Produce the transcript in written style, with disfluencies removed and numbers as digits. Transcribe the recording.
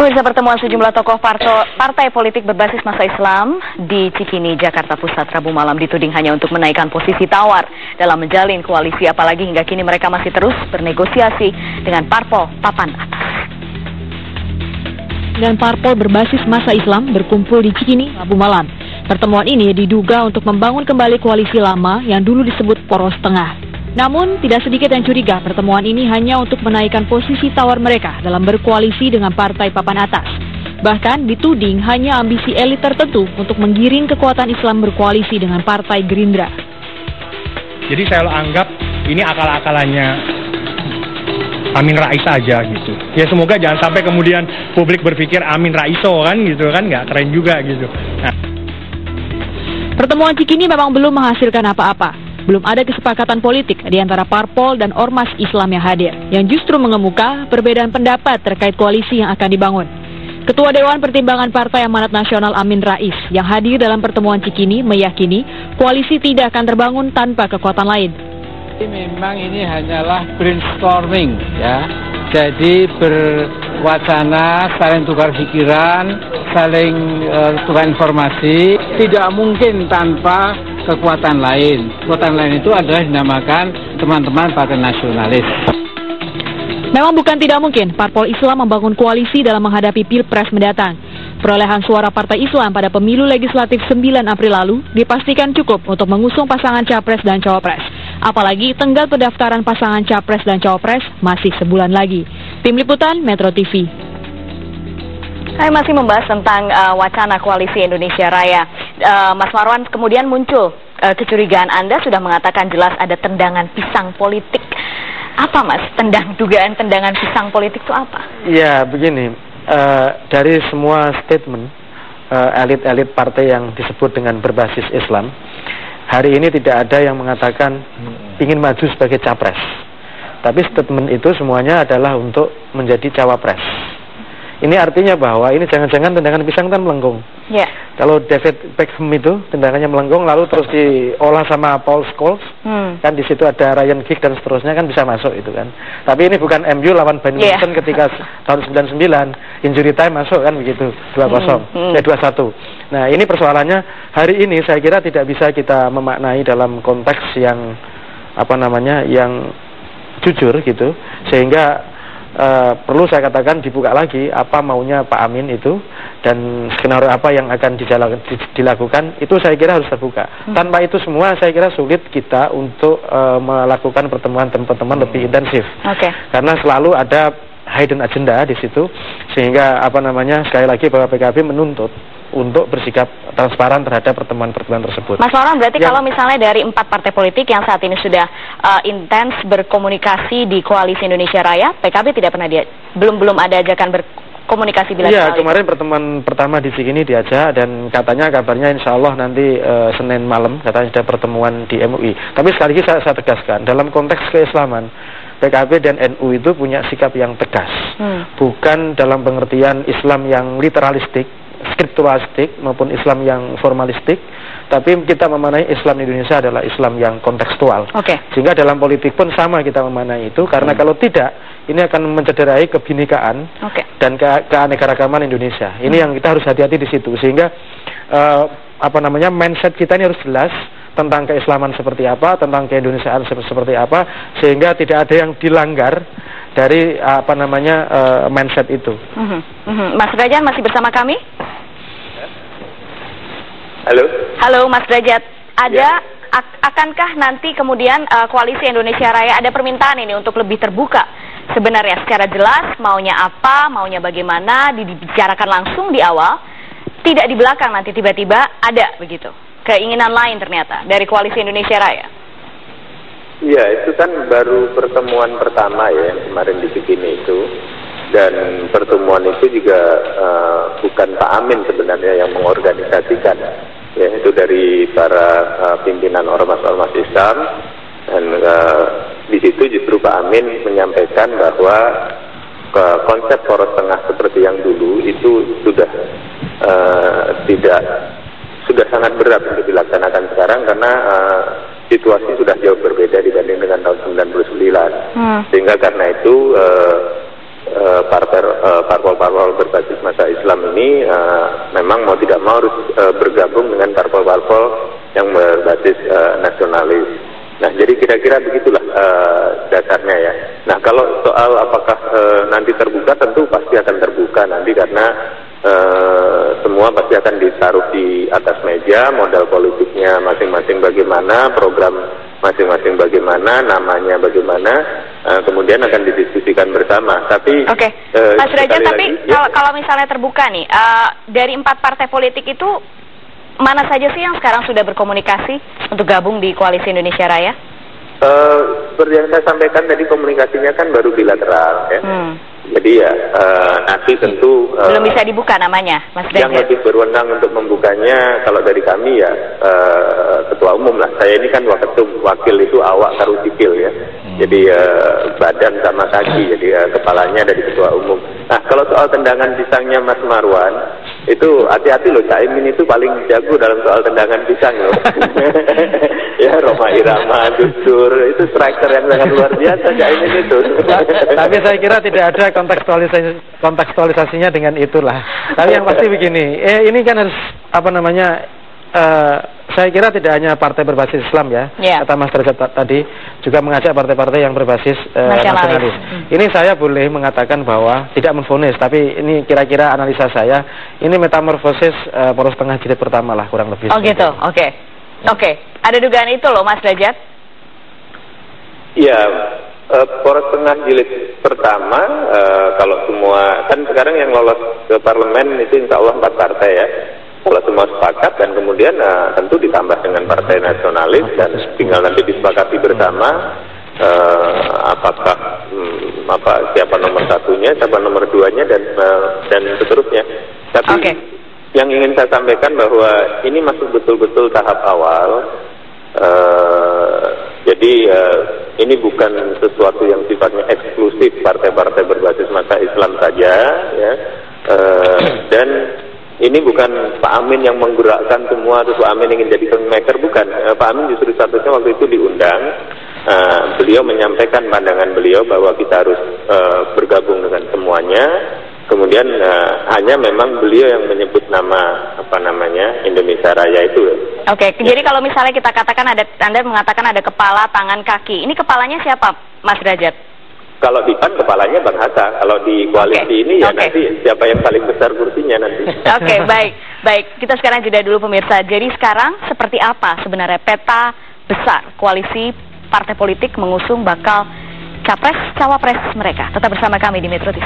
Pemirsa, pertemuan sejumlah tokoh partai politik berbasis massa Islam di Cikini, Jakarta Pusat, Rabu malam dituding hanya untuk menaikkan posisi tawar dalam menjalin koalisi, apalagi hingga kini mereka masih terus bernegosiasi dengan parpol papan atas. Dan parpol berbasis massa Islam berkumpul di Cikini, Rabu malam. Pertemuan ini diduga untuk membangun kembali koalisi lama yang dulu disebut Poros Tengah. Namun, tidak sedikit yang curiga pertemuan ini hanya untuk menaikkan posisi tawar mereka dalam berkoalisi dengan partai papan atas. Bahkan dituding hanya ambisi elit tertentu untuk menggiring kekuatan Islam berkoalisi dengan partai Gerindra. Jadi saya anggap ini akal-akalannya Amin Rais aja gitu. Ya semoga jangan sampai kemudian publik berpikir Amin Raiso kan gitu kan, nggak keren juga gitu. Nah. Pertemuan Cikini memang belum menghasilkan apa-apa. Belum ada kesepakatan politik di antara parpol dan ormas Islam yang hadir, yang justru mengemuka perbedaan pendapat terkait koalisi yang akan dibangun. Ketua Dewan Pertimbangan Partai Amanat Nasional Amin Rais yang hadir dalam pertemuan Cikini meyakini koalisi tidak akan terbangun tanpa kekuatan lain. Memang ini hanyalah brainstorming ya. Jadi berwacana, saling tukar pikiran, saling tukar informasi, tidak mungkin tanpa kekuatan lain. Kekuatan lain itu adalah dinamakan teman-teman partai nasionalis. Memang bukan tidak mungkin parpol Islam membangun koalisi dalam menghadapi Pilpres mendatang. Perolehan suara Partai Islam pada pemilu legislatif 9 April lalu dipastikan cukup untuk mengusung pasangan Capres dan Cawapres. Apalagi tenggat pendaftaran pasangan Capres dan Cawapres masih sebulan lagi. Tim Liputan Metro TV. Saya masih membahas tentang wacana koalisi Indonesia Raya. Mas Marwan, kemudian muncul kecurigaan Anda sudah mengatakan jelas ada tendangan pisang politik. Apa Mas, dugaan tendangan pisang politik itu apa? Ya begini, dari semua statement elit-elit partai yang disebut dengan berbasis Islam, hari ini tidak ada yang mengatakan ingin maju sebagai capres. Tapi statement itu semuanya adalah untuk menjadi cawapres. Ini artinya bahwa ini jangan-jangan tendangan pisang kan melengkung. Yeah. Kalau David Beckham itu tendangannya melengkung lalu terus diolah sama Paul Scholes, kan di situ ada Ryan Giggs dan seterusnya kan bisa masuk itu kan. Tapi ini bukan MU lawan Bayern Munchen ketika tahun 99 injury time masuk kan begitu 2-0, 2-1. Nah ini persoalannya hari ini saya kira tidak bisa kita memaknai dalam konteks yang yang jujur gitu, sehingga perlu saya katakan dibuka lagi apa maunya Pak Amin itu dan skenario apa yang akan dilakukan itu saya kira harus terbuka. Tanpa itu semua saya kira sulit kita untuk melakukan pertemuan lebih intensif. Karena selalu ada hidden agenda di situ, sehingga sekali lagi bahwa PKB menuntut untuk bersikap transparan terhadap pertemuan-pertemuan tersebut. Mas Loran, berarti kalau misalnya dari 4 partai politik yang saat ini sudah intens berkomunikasi di Koalisi Indonesia Raya, PKB tidak pernah belum ada ajakan berkomunikasi bilateral? Iya, kemarin pertemuan pertama di sini diajak dan kabarnya insya Allah nanti Senin malam katanya ada pertemuan di MUI. Tapi sekali lagi saya tegaskan, dalam konteks keislaman, PKB dan NU itu punya sikap yang tegas, bukan dalam pengertian Islam yang literalistik, skripturalistik maupun Islam yang formalistik, tapi kita memaknai Islam di Indonesia adalah Islam yang kontekstual. Sehingga dalam politik pun sama kita memaknai itu, karena kalau tidak ini akan mencederai kebinekaan dan keanekaragaman Indonesia. Ini yang kita harus hati-hati di situ, sehingga mindset kita ini harus jelas tentang keislaman seperti apa, tentang keindonesiaan seperti apa, sehingga tidak ada yang dilanggar dari mindset itu. Mas Derajat masih bersama kami? Halo Mas Derajat, akankah nanti kemudian Koalisi Indonesia Raya ada permintaan ini untuk lebih terbuka sebenarnya secara jelas maunya apa, maunya bagaimana, dibicarakan langsung di awal, tidak di belakang nanti tiba-tiba ada begitu keinginan lain ternyata dari Koalisi Indonesia Raya? Iya, itu kan baru pertemuan pertama ya kemarin di Cikini itu, dan pertemuan itu juga bukan Pak Amin sebenarnya yang mengorganisasikan, ya itu dari para pimpinan ormas-ormas Islam, dan di situ justru Pak Amin menyampaikan bahwa konsep poros tengah seperti yang dulu itu sudah sudah sangat berat untuk dilaksanakan sekarang karena situasi sudah jauh berbeda dibanding dengan tahun 99. Sehingga karena itu parpol-parpol berbasis masa Islam ini memang mau tidak mau harus bergabung dengan parpol-parpol yang berbasis nasionalis. Nah, jadi kira-kira begitulah dasarnya ya. Nah, kalau soal apakah nanti terbuka, tentu pasti akan terbuka nanti karena semua pasti akan ditaruh di atas meja, modal politiknya masing-masing bagaimana, program masing-masing bagaimana, namanya bagaimana, kemudian akan didiskusikan bersama. Tapi Mas Derajat, tapi kalau misalnya terbuka nih, dari 4 partai politik itu mana saja sih yang sekarang sudah berkomunikasi untuk gabung di Koalisi Indonesia Raya? Seperti yang saya sampaikan tadi, komunikasinya kan baru bilateral ya. Jadi ya nanti tentu belum bisa dibuka namanya, Mas Derajat. Yang lebih berwenang untuk membukanya kalau dari kami ya ketua umum lah. Saya ini kan wakil itu awak karo sipil ya. Jadi badan sama kaki, jadi kepalanya dari ketua umum. Nah, kalau soal tendangan pisangnya Mas Marwan, itu hati-hati loh, Caimin itu paling jago dalam soal tendangan pisang loh. Ya, Roma Irama, Gus-Dur, itu striker yang sangat luar biasa Caimin itu. Tapi saya kira tidak ada kontekstualisasinya dengan itulah. Tapi yang pasti begini, ini kan harus saya kira tidak hanya partai berbasis Islam ya, kata Mas Derajat tadi, juga mengajak partai-partai yang berbasis nasionalis. Ini saya boleh mengatakan bahwa tidak menvonis, tapi ini kira-kira analisa saya, ini metamorfosis poros tengah jilid pertama lah kurang lebih. Oh gitu, oke. Ada dugaan itu loh Mas Derajat? Ya, poros tengah jilid pertama, kalau semua, kan sekarang yang lolos ke parlemen itu insya Allah 4 partai ya. Kalau semua sepakat dan kemudian tentu ditambah dengan partai nasionalis dan tinggal nanti disepakati bersama apakah siapa nomor 1-nya, siapa nomor 2-nya dan seterusnya. Tapi yang ingin saya sampaikan bahwa ini masuk betul-betul tahap awal. Jadi ini bukan sesuatu yang sifatnya eksklusif partai-partai berbasis masa Islam saja ya. Dan ini bukan Pak Amin yang menggerakkan semua, terus Pak Amin ingin jadi kingmaker, bukan. Pak Amin justru statusnya waktu itu diundang, beliau menyampaikan pandangan beliau bahwa kita harus bergabung dengan semuanya. Kemudian hanya memang beliau yang menyebut nama Indonesia Raya itu. Jadi kalau misalnya kita katakan Anda mengatakan ada kepala, tangan, kaki, ini kepalanya siapa, Mas Derajat? Kalau di PAN kepalanya Bang Hatta, kalau di koalisi ini ya nanti siapa yang paling besar kursinya nanti. Baik. Kita sekarang jeda dulu pemirsa. Jadi sekarang seperti apa sebenarnya peta besar koalisi partai politik mengusung bakal capres cawapres mereka? Tetap bersama kami di Metro TV.